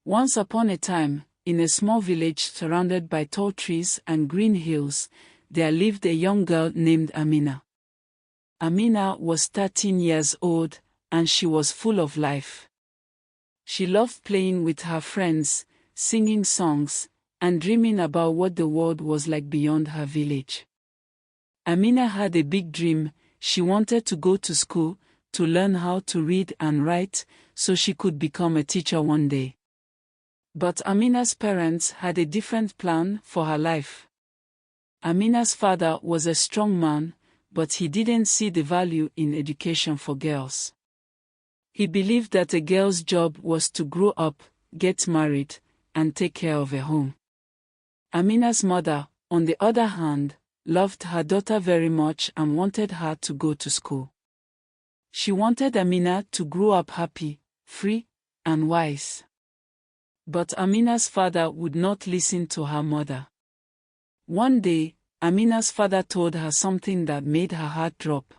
Once upon a time, in a small village surrounded by tall trees and green hills, there lived a young girl named Amina. Amina was 13 years old, and she was full of life. She loved playing with her friends, singing songs, and dreaming about what the world was like beyond her village. Amina had a big dream. She wanted to go to school, to learn how to read and write, so she could become a teacher one day. But Amina's parents had a different plan for her life. Amina's father was a strong man, but he didn't see the value in education for girls. He believed that a girl's job was to grow up, get married, and take care of a home. Amina's mother, on the other hand, loved her daughter very much and wanted her to go to school. She wanted Amina to grow up happy, free, and wise. But Amina's father would not listen to her mother. One day, Amina's father told her something that made her heart drop.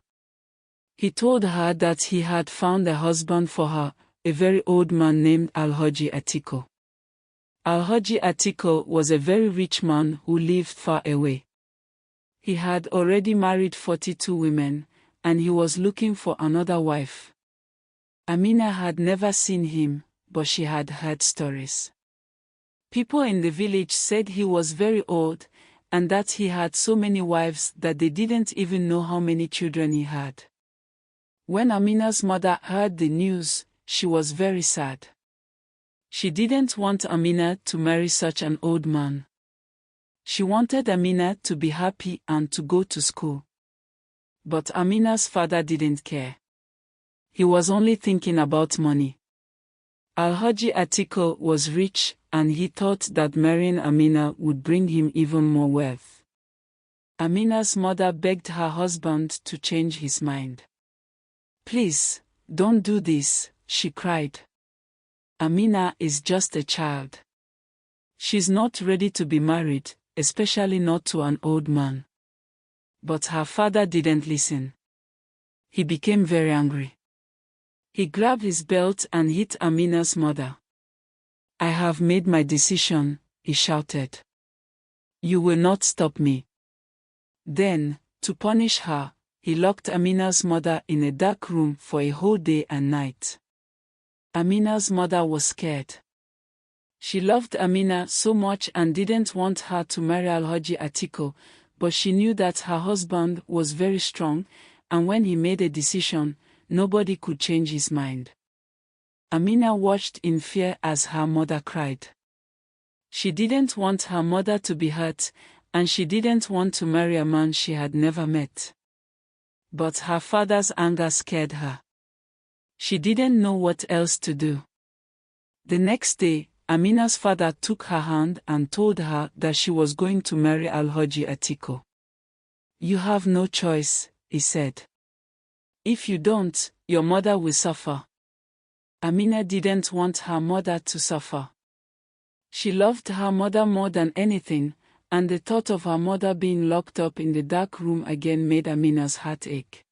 He told her that he had found a husband for her, a very old man named Alhaji Atiko. Alhaji Atiko was a very rich man who lived far away. He had already married 42 women, and he was looking for another wife. Amina had never seen him, but she had heard stories. People in the village said he was very old, and that he had so many wives that they didn't even know how many children he had. When Amina's mother heard the news, she was very sad. She didn't want Amina to marry such an old man. She wanted Amina to be happy and to go to school. But Amina's father didn't care. He was only thinking about money. Alhaji Atiko was rich, and he thought that marrying Amina would bring him even more wealth. Amina's mother begged her husband to change his mind. "Please, don't do this," she cried. "Amina is just a child. She's not ready to be married, especially not to an old man." But her father didn't listen. He became very angry. He grabbed his belt and hit Amina's mother. "I have made my decision," he shouted. "You will not stop me." Then, to punish her, he locked Amina's mother in a dark room for a whole day and night. Amina's mother was scared. She loved Amina so much and didn't want her to marry Alhaji Atiko, but she knew that her husband was very strong, and when he made a decision, nobody could change his mind. Amina watched in fear as her mother cried. She didn't want her mother to be hurt, and she didn't want to marry a man she had never met. But her father's anger scared her. She didn't know what else to do. The next day, Amina's father took her hand and told her that she was going to marry Alhaji Atiko. "You have no choice," he said. "If you don't, your mother will suffer." Amina didn't want her mother to suffer. She loved her mother more than anything, and the thought of her mother being locked up in the dark room again made Amina's heart ache.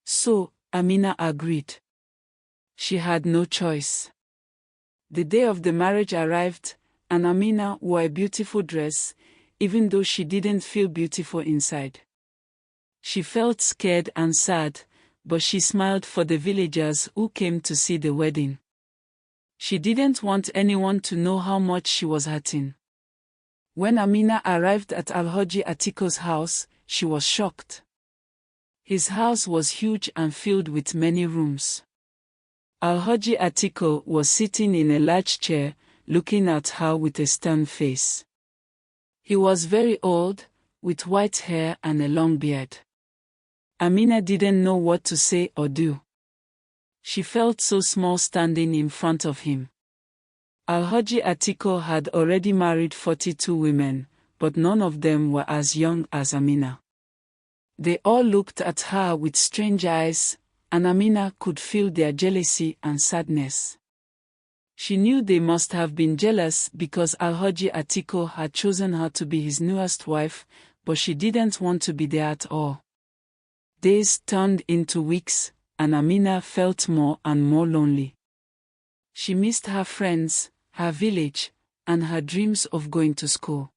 So, Amina agreed. She had no choice. The day of the marriage arrived, and Amina wore a beautiful dress, even though she didn't feel beautiful inside. She felt scared and sad, but she smiled for the villagers who came to see the wedding. She didn't want anyone to know how much she was hurting. When Amina arrived at Alhaji Atiko's house, she was shocked. His house was huge and filled with many rooms. Alhaji Atiko was sitting in a large chair, looking at her with a stern face. He was very old, with white hair and a long beard. Amina didn't know what to say or do. She felt so small standing in front of him. Alhaji Atiko had already married 42 women, but none of them were as young as Amina. They all looked at her with strange eyes, and Amina could feel their jealousy and sadness. She knew they must have been jealous because Alhaji Atiko had chosen her to be his newest wife, but she didn't want to be there at all. Days turned into weeks, and Amina felt more and more lonely. She missed her friends, her village, and her dreams of going to school.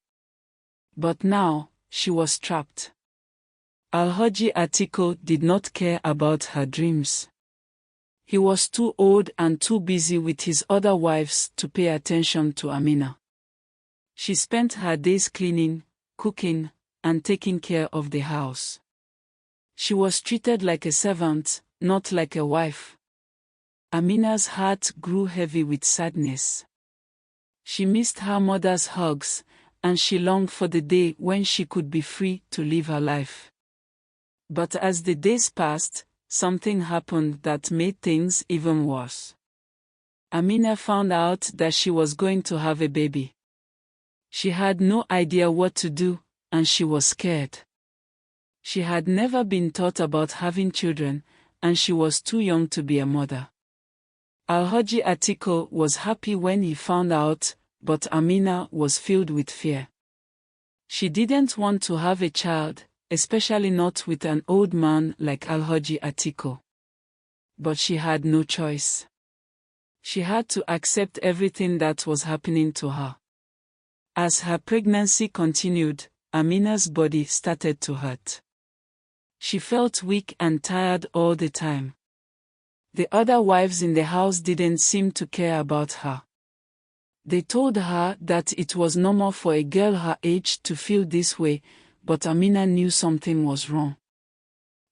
But now, she was trapped. Alhaji Atiko did not care about her dreams. He was too old and too busy with his other wives to pay attention to Amina. She spent her days cleaning, cooking, and taking care of the house. She was treated like a servant, not like a wife. Amina's heart grew heavy with sadness. She missed her mother's hugs, and she longed for the day when she could be free to live her life. But as the days passed, something happened that made things even worse. Amina found out that she was going to have a baby. She had no idea what to do, and she was scared. She had never been taught about having children, and she was too young to be a mother. Alhaji Atiko was happy when he found out, but Amina was filled with fear. She didn't want to have a child, especially not with an old man like Alhaji Atiko. But she had no choice. She had to accept everything that was happening to her. As her pregnancy continued, Amina's body started to hurt. She felt weak and tired all the time. The other wives in the house didn't seem to care about her. They told her that it was normal for a girl her age to feel this way, but Amina knew something was wrong.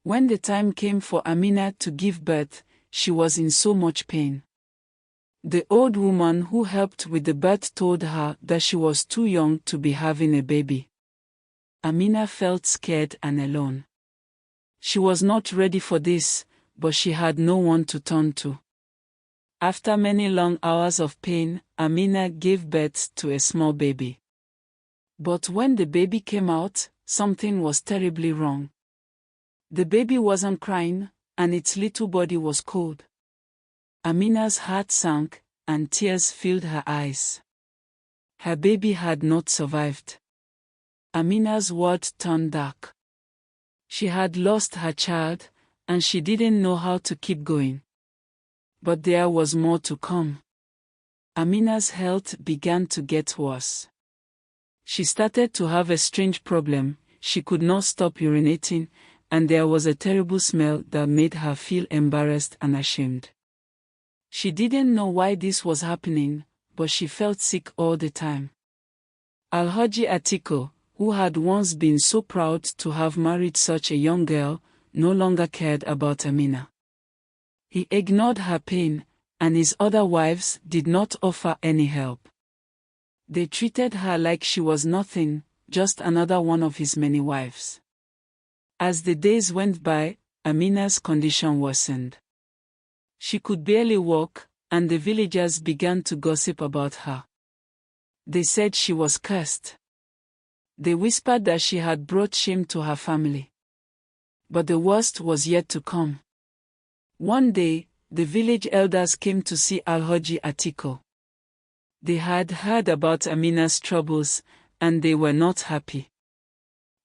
When the time came for Amina to give birth, she was in so much pain. The old woman who helped with the birth told her that she was too young to be having a baby. Amina felt scared and alone. She was not ready for this, but she had no one to turn to. After many long hours of pain, Amina gave birth to a small baby. But when the baby came out, something was terribly wrong. The baby wasn't crying, and its little body was cold. Amina's heart sank, and tears filled her eyes. Her baby had not survived. Amina's world turned dark. She had lost her child, and she didn't know how to keep going. But there was more to come. Amina's health began to get worse. She started to have a strange problem. She could not stop urinating, and there was a terrible smell that made her feel embarrassed and ashamed. She didn't know why this was happening, but she felt sick all the time. Alhaji Atiko, who had once been so proud to have married such a young girl, no longer cared about Amina. He ignored her pain, and his other wives did not offer any help. They treated her like she was nothing, just another one of his many wives. As the days went by, Amina's condition worsened. She could barely walk, and the villagers began to gossip about her. They said she was cursed. They whispered that she had brought shame to her family. But the worst was yet to come. One day, the village elders came to see Alhaji Atiko. They had heard about Amina's troubles, and they were not happy.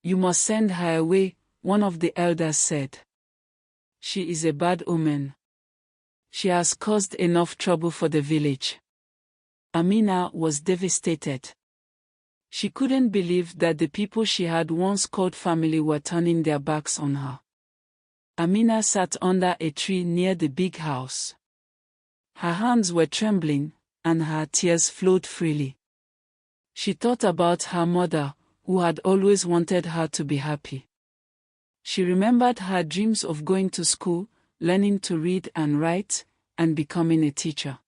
"You must send her away," one of the elders said. "She is a bad omen. She has caused enough trouble for the village." Amina was devastated. She couldn't believe that the people she had once called family were turning their backs on her. Amina sat under a tree near the big house. Her hands were trembling, and her tears flowed freely. She thought about her mother, who had always wanted her to be happy. She remembered her dreams of going to school, learning to read and write, and becoming a teacher.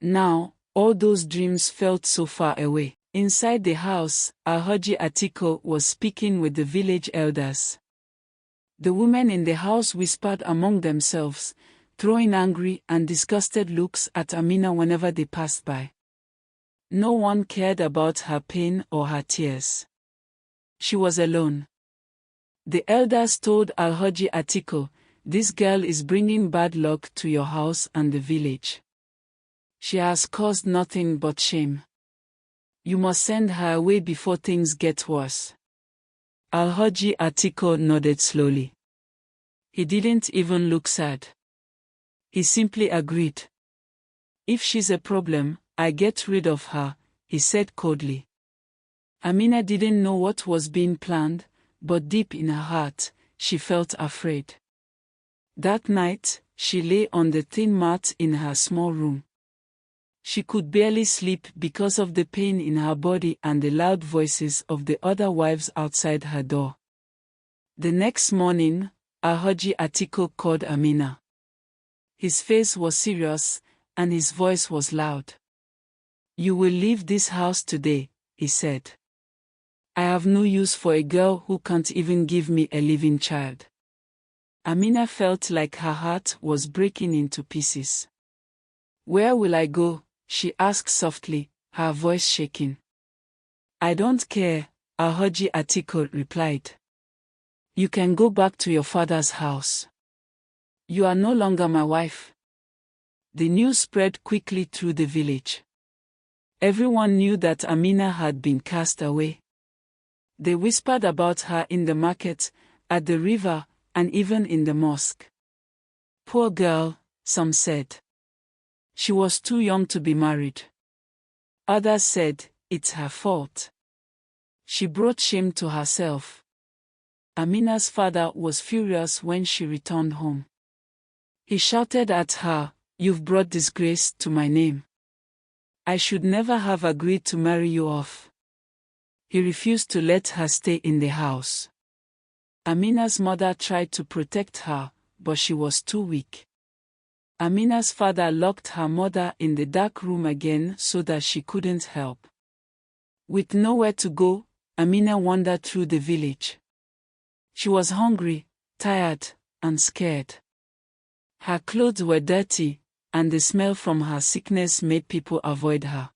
Now, all those dreams felt so far away. Inside the house, Alhaji Atiko was speaking with the village elders. The women in the house whispered among themselves, throwing angry and disgusted looks at Amina whenever they passed by. No one cared about her pain or her tears. She was alone. The elders told Alhaji Atiko, "This girl is bringing bad luck to your house and the village. She has caused nothing but shame. You must send her away before things get worse." Alhaji Atiko nodded slowly. He didn't even look sad. He simply agreed. "If she's a problem, I get rid of her, he said coldly. Amina didn't know what was being planned, but deep in her heart, she felt afraid. That night, she lay on the thin mat in her small room. She could barely sleep because of the pain in her body and the loud voices of the other wives outside her door. The next morning, Alhaji Atiko called Amina. His face was serious, and his voice was loud. "You will leave this house today," he said. "I have no use for a girl who can't even give me a living child." Amina felt like her heart was breaking into pieces. "Where will I go?" she asked softly, her voice shaking. "I don't care," Alhaji Atiko replied. "You can go back to your father's house. You are no longer my wife." The news spread quickly through the village. Everyone knew that Amina had been cast away. They whispered about her in the market, at the river, and even in the mosque. "Poor girl," some said. "She was too young to be married." Others said, "It's her fault. She brought shame to herself." Amina's father was furious when she returned home. He shouted at her, "You've brought disgrace to my name. I should never have agreed to marry you off." He refused to let her stay in the house. Amina's mother tried to protect her, but she was too weak. Amina's father locked her mother in the dark room again so that she couldn't help. With nowhere to go, Amina wandered through the village. She was hungry, tired, and scared. Her clothes were dirty, and the smell from her sickness made people avoid her.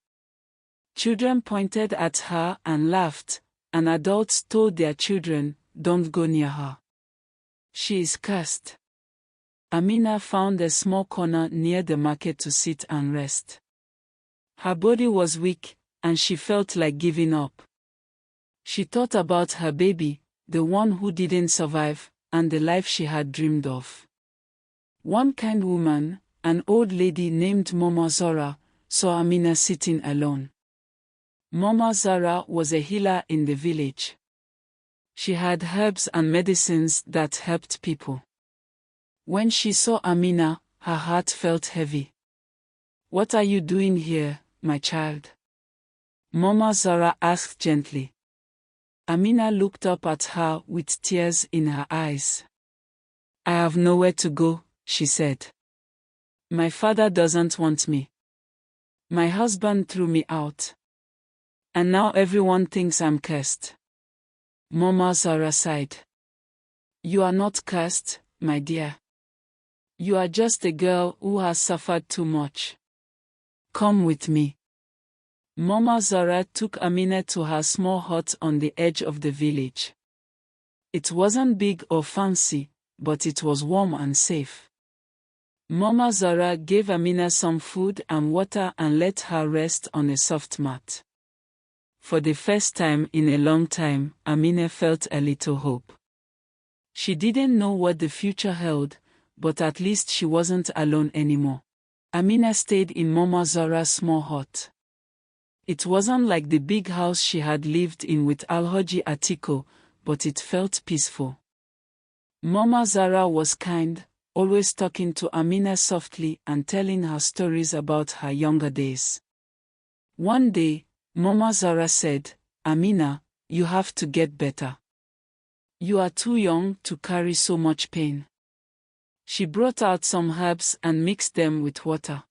Children pointed at her and laughed, and adults told their children, "Don't go near her. She is cursed." Amina found a small corner near the market to sit and rest. Her body was weak, and she felt like giving up. She thought about her baby, the one who didn't survive, and the life she had dreamed of. One kind woman, an old lady named Mama Zora, saw Amina sitting alone. Mama Zara was a healer in the village. She had herbs and medicines that helped people. When she saw Amina, her heart felt heavy. "What are you doing here, my child?" Mama Zara asked gently. Amina looked up at her with tears in her eyes. "I have nowhere to go," she said. "My father doesn't want me. My husband threw me out. And now everyone thinks I'm cursed." Mama Zara sighed. "You are not cursed, my dear. You are just a girl who has suffered too much. Come with me." Mama Zara took Amina to her small hut on the edge of the village. It wasn't big or fancy, but it was warm and safe. Mama Zara gave Amina some food and water and let her rest on a soft mat. For the first time in a long time, Amina felt a little hope. She didn't know what the future held, but at least she wasn't alone anymore. Amina stayed in Mama Zara's small hut. It wasn't like the big house she had lived in with Alhaji Atiko, but it felt peaceful. Mama Zara was kind, always talking to Amina softly and telling her stories about her younger days. One day, Mama Zara said, "Amina, you have to get better. You are too young to carry so much pain." She brought out some herbs and mixed them with water.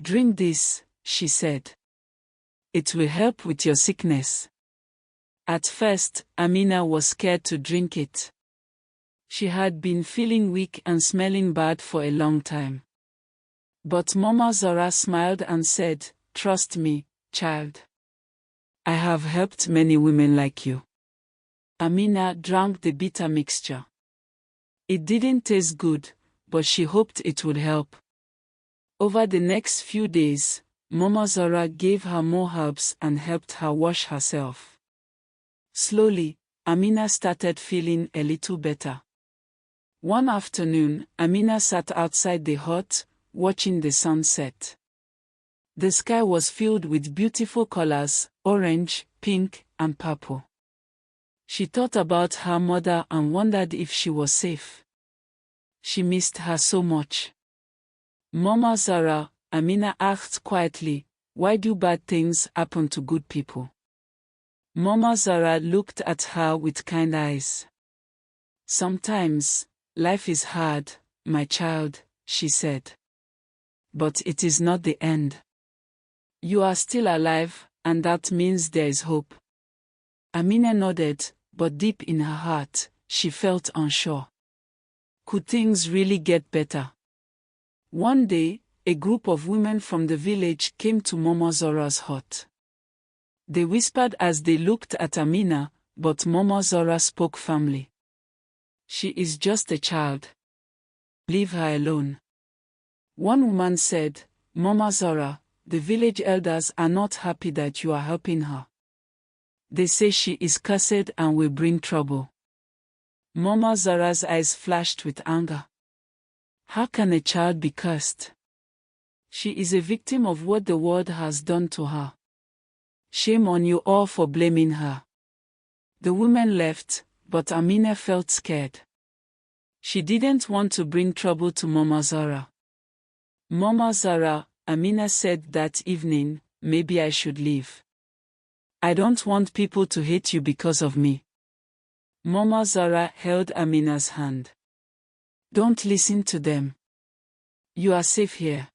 "Drink this," she said. "It will help with your sickness." At first, Amina was scared to drink it. She had been feeling weak and smelling bad for a long time. But Mama Zara smiled and said, "Trust me, child. I have helped many women like you." Amina drank the bitter mixture. It didn't taste good, but she hoped it would help. Over the next few days, Mama Zara gave her more herbs and helped her wash herself. Slowly, Amina started feeling a little better. One afternoon, Amina sat outside the hut, watching the sunset. The sky was filled with beautiful colors, orange, pink, and purple. She thought about her mother and wondered if she was safe. She missed her so much. Mama Zara, Amina asked quietly, why do bad things happen to good people? Mama Zara looked at her with kind eyes. Sometimes, life is hard, my child, she said. But it is not the end. You are still alive, and that means there is hope. Amina nodded, but deep in her heart, she felt unsure. Could things really get better? One day, a group of women from the village came to Mama Zora's hut. They whispered as they looked at Amina, but Mama Zora spoke firmly. She is just a child. Leave her alone. One woman said, Mama Zora, the village elders are not happy that you are helping her. They say she is cursed and will bring trouble. Mama Zora's eyes flashed with anger. How can a child be cursed? She is a victim of what the world has done to her. Shame on you all for blaming her. The women left, but Amina felt scared. She didn't want to bring trouble to Mama Zara. Mama Zara, Amina said that evening, maybe I should leave. I don't want people to hate you because of me. Mama Zara held Amina's hand. Don't listen to them. You are safe here.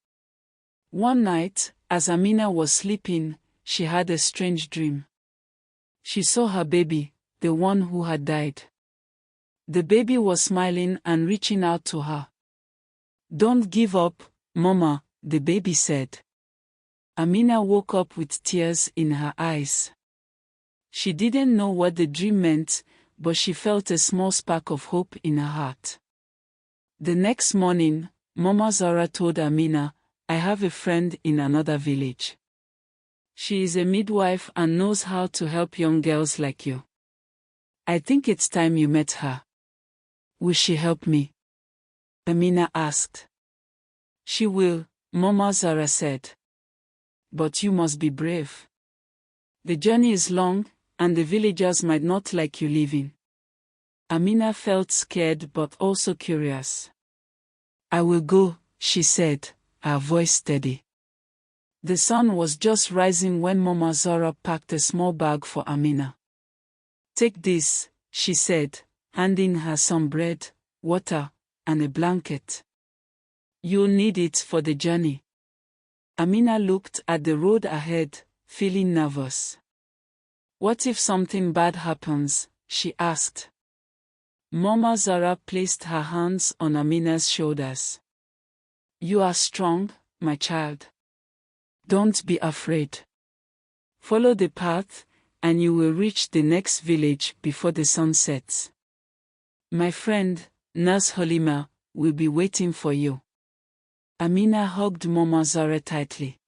One night, as Amina was sleeping, she had a strange dream. She saw her baby, the one who had died. The baby was smiling and reaching out to her. Don't give up, Mama, the baby said. Amina woke up with tears in her eyes. She didn't know what the dream meant, but she felt a small spark of hope in her heart. The next morning, Mama Zara told Amina, I have a friend in another village. She is a midwife and knows how to help young girls like you. I think it's time you met her. Will she help me? Amina asked. She will, Mama Zara said. But you must be brave. The journey is long, and the villagers might not like you leaving. Amina felt scared but also curious. I will go, she said, her voice steady. The sun was just rising when Mama Zara packed a small bag for Amina. Take this, she said, handing her some bread, water, and a blanket. You'll need it for the journey. Amina looked at the road ahead, feeling nervous. What if something bad happens? She asked. Mama Zara placed her hands on Amina's shoulders. You are strong, my child. Don't be afraid. Follow the path, and you will reach the next village before the sun sets. My friend, Nurse Halima, will be waiting for you. Amina hugged Mama Zara tightly.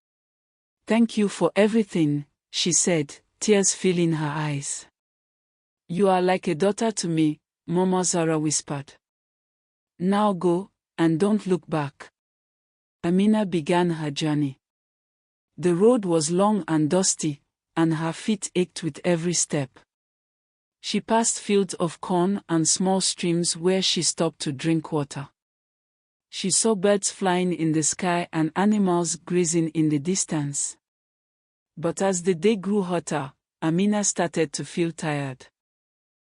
Thank you for everything, she said, tears filling her eyes. You are like a daughter to me, Mama Zara whispered. Now go, and don't look back. Amina began her journey. The road was long and dusty, and her feet ached with every step. She passed fields of corn and small streams where she stopped to drink water. She saw birds flying in the sky and animals grazing in the distance. But as the day grew hotter, Amina started to feel tired.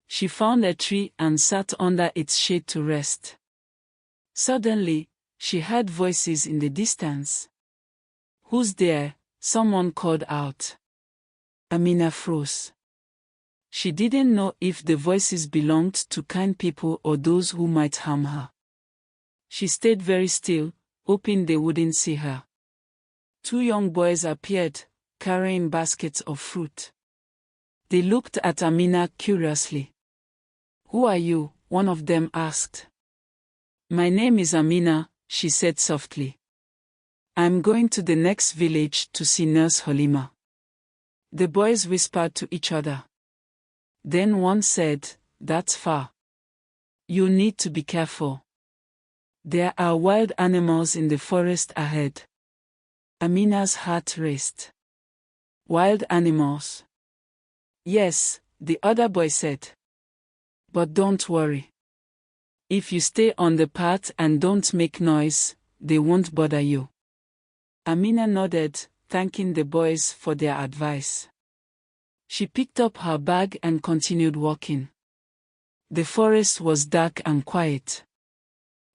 She found a tree and sat under its shade to rest. Suddenly, she heard voices in the distance. Who's there? Someone called out. Amina froze. She didn't know if the voices belonged to kind people or those who might harm her. She stayed very still, hoping they wouldn't see her. Two young boys appeared, carrying baskets of fruit. They looked at Amina curiously. Who are you? One of them asked. My name is Amina, she said softly. I'm going to the next village to see Nurse Halima. The boys whispered to each other. Then one said, That's far. You need to be careful. There are wild animals in the forest ahead. Amina's heart raced. Wild animals? Yes, the other boy said. But don't worry. If you stay on the path and don't make noise, they won't bother you. Amina nodded, thanking the boys for their advice. She picked up her bag and continued walking. The forest was dark and quiet.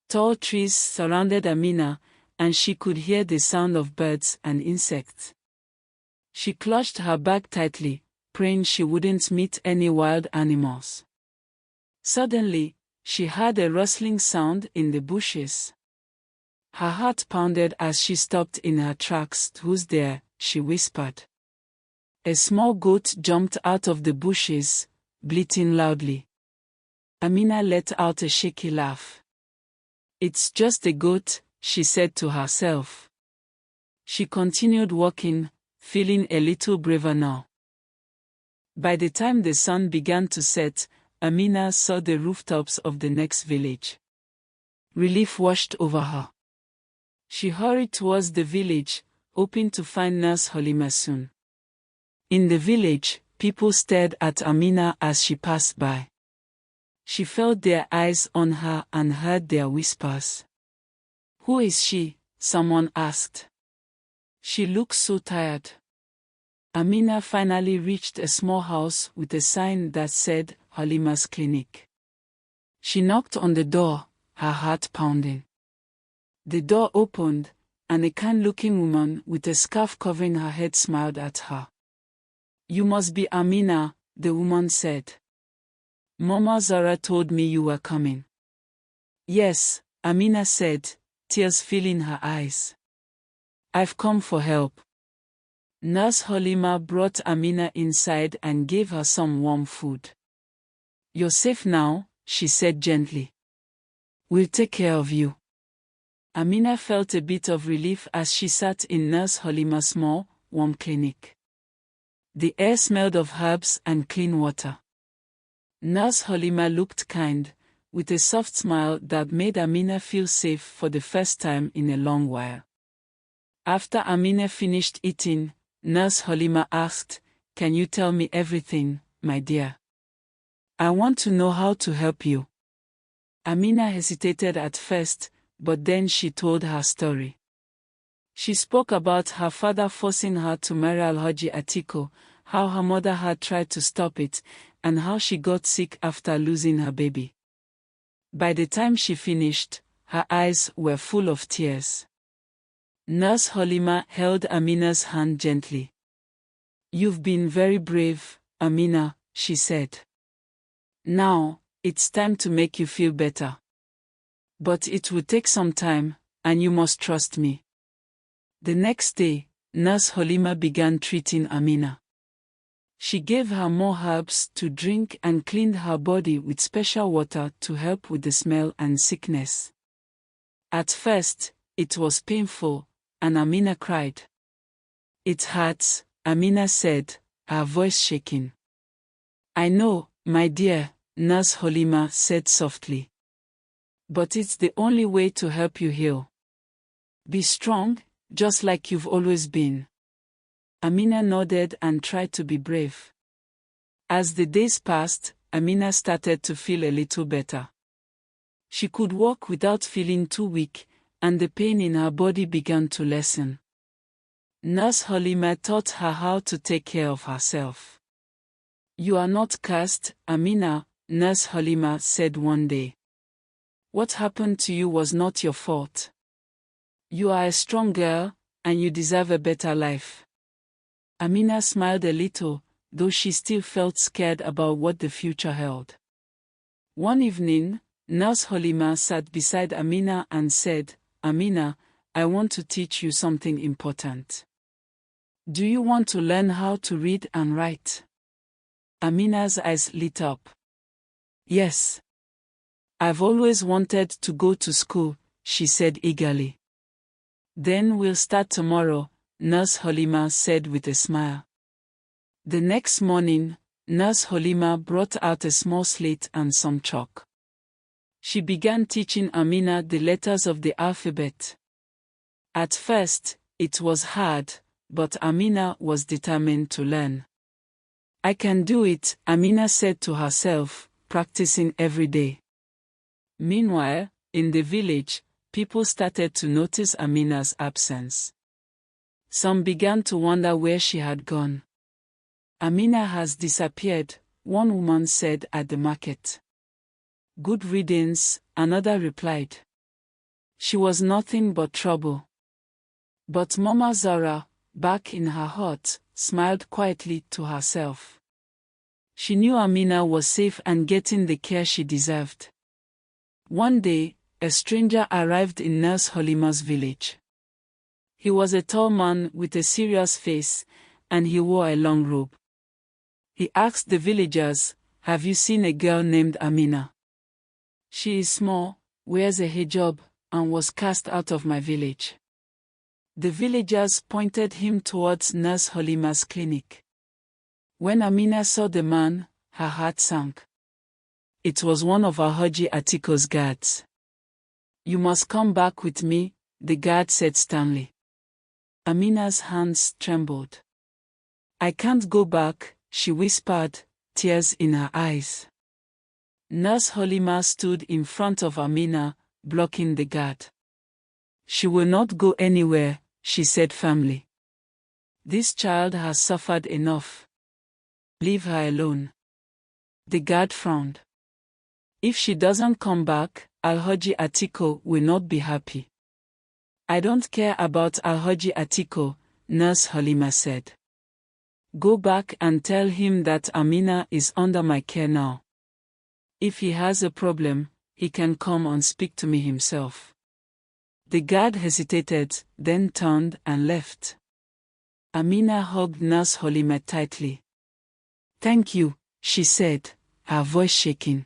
Tall trees surrounded Amina, and she could hear the sound of birds and insects. She clutched her bag tightly, praying she wouldn't meet any wild animals. Suddenly, she heard a rustling sound in the bushes. Her heart pounded as she stopped in her tracks. "Who's there?" she whispered. A small goat jumped out of the bushes, bleating loudly. Amina let out a shaky laugh. "It's just a goat," she said to herself. She continued walking, feeling a little braver now. By the time the sun began to set, Amina saw the rooftops of the next village. Relief washed over her. She hurried towards the village, hoping to find Nurse Halima soon. In the village, people stared at Amina as she passed by. She felt their eyes on her and heard their whispers. "Who is she?" someone asked. "She looks so tired." Amina finally reached a small house with a sign that said Halima's Clinic. She knocked on the door, her heart pounding. The door opened, and a kind-looking woman with a scarf covering her head smiled at her. "You must be Amina," the woman said. "Mama Zara told me you were coming." "Yes," Amina said, tears filling her eyes. "I've come for help." Nurse Halima brought Amina inside and gave her some warm food. "You're safe now," she said gently. "We'll take care of you." Amina felt a bit of relief as she sat in Nurse Halima's small, warm clinic. The air smelled of herbs and clean water. Nurse Halima looked kind, with a soft smile that made Amina feel safe for the first time in a long while. After Amina finished eating, Nurse Halima asked, "Can you tell me everything, my dear? I want to know how to help you." Amina hesitated at first, but then she told her story. She spoke about her father forcing her to marry Alhaji Atiko, how her mother had tried to stop it, and how she got sick after losing her baby. By the time she finished, her eyes were full of tears. Nurse Halima held Amina's hand gently. "You've been very brave, Amina," she said. "Now, it's time to make you feel better. But it will take some time, and you must trust me." The next day, Nurse Halima began treating Amina. She gave her more herbs to drink and cleaned her body with special water to help with the smell and sickness. At first, it was painful, and Amina cried. "It hurts," Amina said, her voice shaking. "I know, my dear," Nurse Halima said softly. "But it's the only way to help you heal. Be strong, just like you've always been." Amina nodded and tried to be brave. As the days passed, Amina started to feel a little better. She could walk without feeling too weak, and the pain in her body began to lessen. Nurse Halima taught her how to take care of herself. "You are not cursed, Amina," Nurse Halima said one day. "What happened to you was not your fault. You are a strong girl, and you deserve a better life." Amina smiled a little, though she still felt scared about what the future held. One evening, Nurse Halima sat beside Amina and said, "Amina, I want to teach you something important. Do you want to learn how to read and write?" Amina's eyes lit up. "Yes. I've always wanted to go to school," she said eagerly. "Then we'll start tomorrow," Nurse Halima said with a smile. The next morning, Nurse Halima brought out a small slate and some chalk. She began teaching Amina the letters of the alphabet. At first, It was hard, but Amina was determined to learn. I can do it, Amina said to herself, practicing every day. Meanwhile, in the village, people started to notice Amina's absence. Some began to wonder where she had gone. Amina has disappeared, one woman said at the market. Good riddance, another replied. She was nothing but trouble. But Mama Zara, back in her hut, smiled quietly to herself. She knew Amina was safe and getting the care she deserved. One day, a stranger arrived in Nurse Halima's village. He was a tall man with a serious face, and he wore a long robe. He asked the villagers, "Have you seen a girl named Amina? She is small, wears a hijab, and was cast out of my village." The villagers pointed him towards Nurse Halima's clinic. When Amina saw the man, her heart sank. It was one of Alhaji Atiko's guards. "You must come back with me," the guard said sternly. Amina's hands trembled. "I can't go back," she whispered, tears in her eyes. Nurse Halima stood in front of Amina, blocking the guard. "She will not go anywhere," she said firmly. "This child has suffered enough. Leave her alone." The guard frowned. "If she doesn't come back, Alhaji Atiko will not be happy." "I don't care about Alhaji Atiko," Nurse Halima said. "Go back and tell him that Amina is under my care now. If he has a problem, he can come and speak to me himself." The guard hesitated, then turned and left. Amina hugged Nurse Halima tightly. "Thank you," she said, her voice shaking.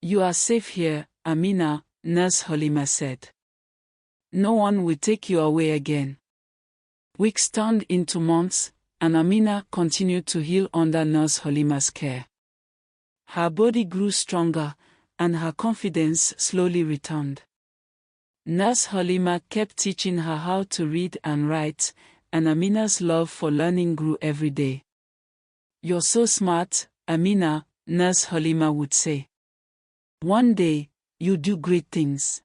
"You are safe here, Amina," Nurse Halima said. "No one will take you away again." Weeks turned into months, and Amina continued to heal under Nurse Halima's care. Her body grew stronger, and her confidence slowly returned. Nurse Halima kept teaching her how to read and write, and Amina's love for learning grew every day. "You're so smart, Amina," Nurse Halima would say. "One day, you do great things."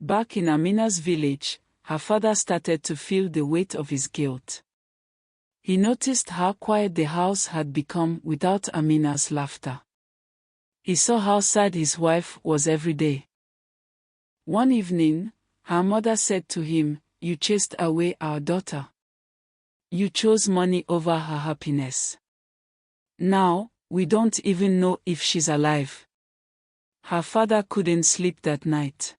Back in Amina's village, her father started to feel the weight of his guilt. He noticed how quiet the house had become without Amina's laughter. He saw how sad his wife was every day. One evening, her mother said to him, "You chased away our daughter. You chose money over her happiness. Now, we don't even know if she's alive." Her father couldn't sleep that night.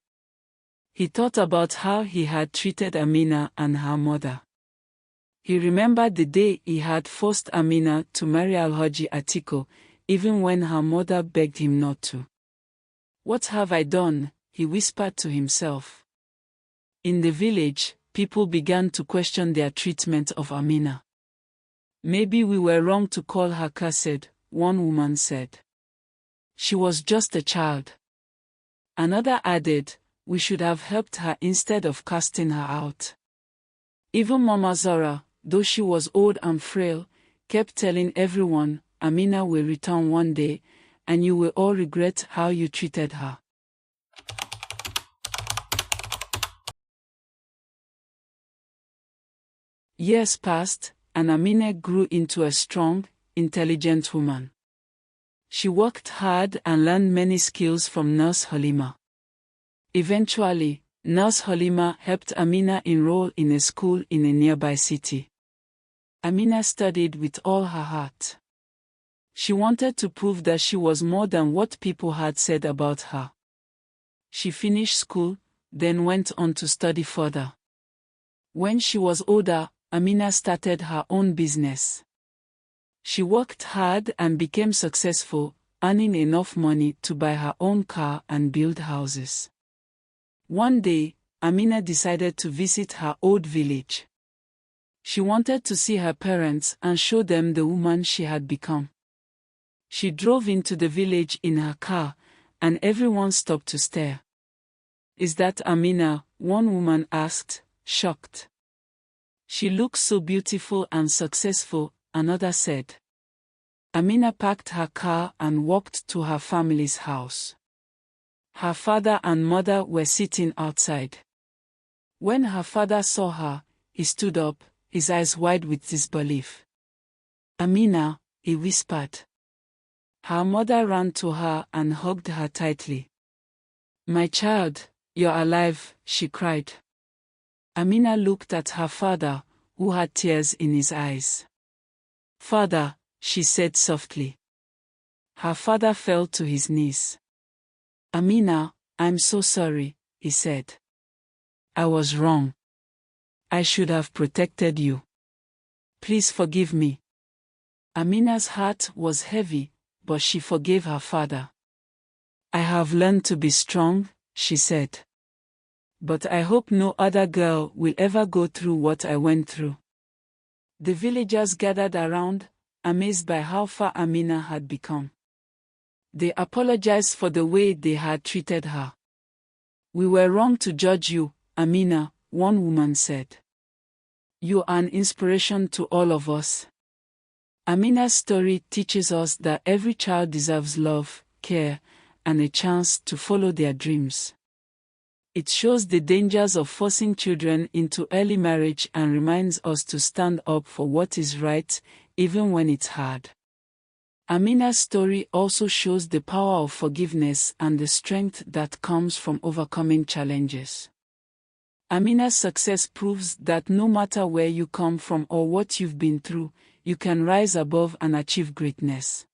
He thought about how he had treated Amina and her mother. He remembered the day he had forced Amina to marry Alhaji Atiko, even when her mother begged him not to. "What have I done?" he whispered to himself. In the village, people began to question their treatment of Amina. "Maybe we were wrong to call her cursed," one woman said. "She was just a child." Another added, "We should have helped her instead of casting her out." Even Mama Zara, though she was old and frail, kept telling everyone, "Amina will return one day, and you will all regret how you treated her." Years passed, and Amina grew into a strong, intelligent woman. She worked hard and learned many skills from Nurse Halima. Eventually, Nurse Halima helped Amina enroll in a school in a nearby city. Amina studied with all her heart. She wanted to prove that she was more than what people had said about her. She finished school, then went on to study further. When she was older, Amina started her own business. She worked hard and became successful, earning enough money to buy her own car and build houses. One day, Amina decided to visit her old village. She wanted to see her parents and show them the woman she had become. She drove into the village in her car, and everyone stopped to stare. "Is that Amina?" one woman asked, shocked. She looks so beautiful and successful, another said. Amina packed her car and walked to her family's house. Her father and mother were sitting outside. When her father saw her, he stood up, his eyes wide with disbelief. Amina, he whispered. Her mother ran to her and hugged her tightly. My child, you're alive, she cried. Amina looked at her father, who had tears in his eyes. Father, she said softly. Her father fell to his knees. Amina, I'm so sorry, he said. I was wrong. I should have protected you. Please forgive me. Amina's heart was heavy, but she forgave her father. I have learned to be strong, she said. But I hope no other girl will ever go through what I went through. The villagers gathered around, amazed by how far Amina had become. They apologized for the way they had treated her. We were wrong to judge you, Amina, one woman said. You are an inspiration to all of us. Amina's story teaches us that every child deserves love, care, and a chance to follow their dreams. It shows the dangers of forcing children into early marriage and reminds us to stand up for what is right, even when it's hard. Amina's story also shows the power of forgiveness and the strength that comes from overcoming challenges. Amina's success proves that no matter where you come from or what you've been through, you can rise above and achieve greatness.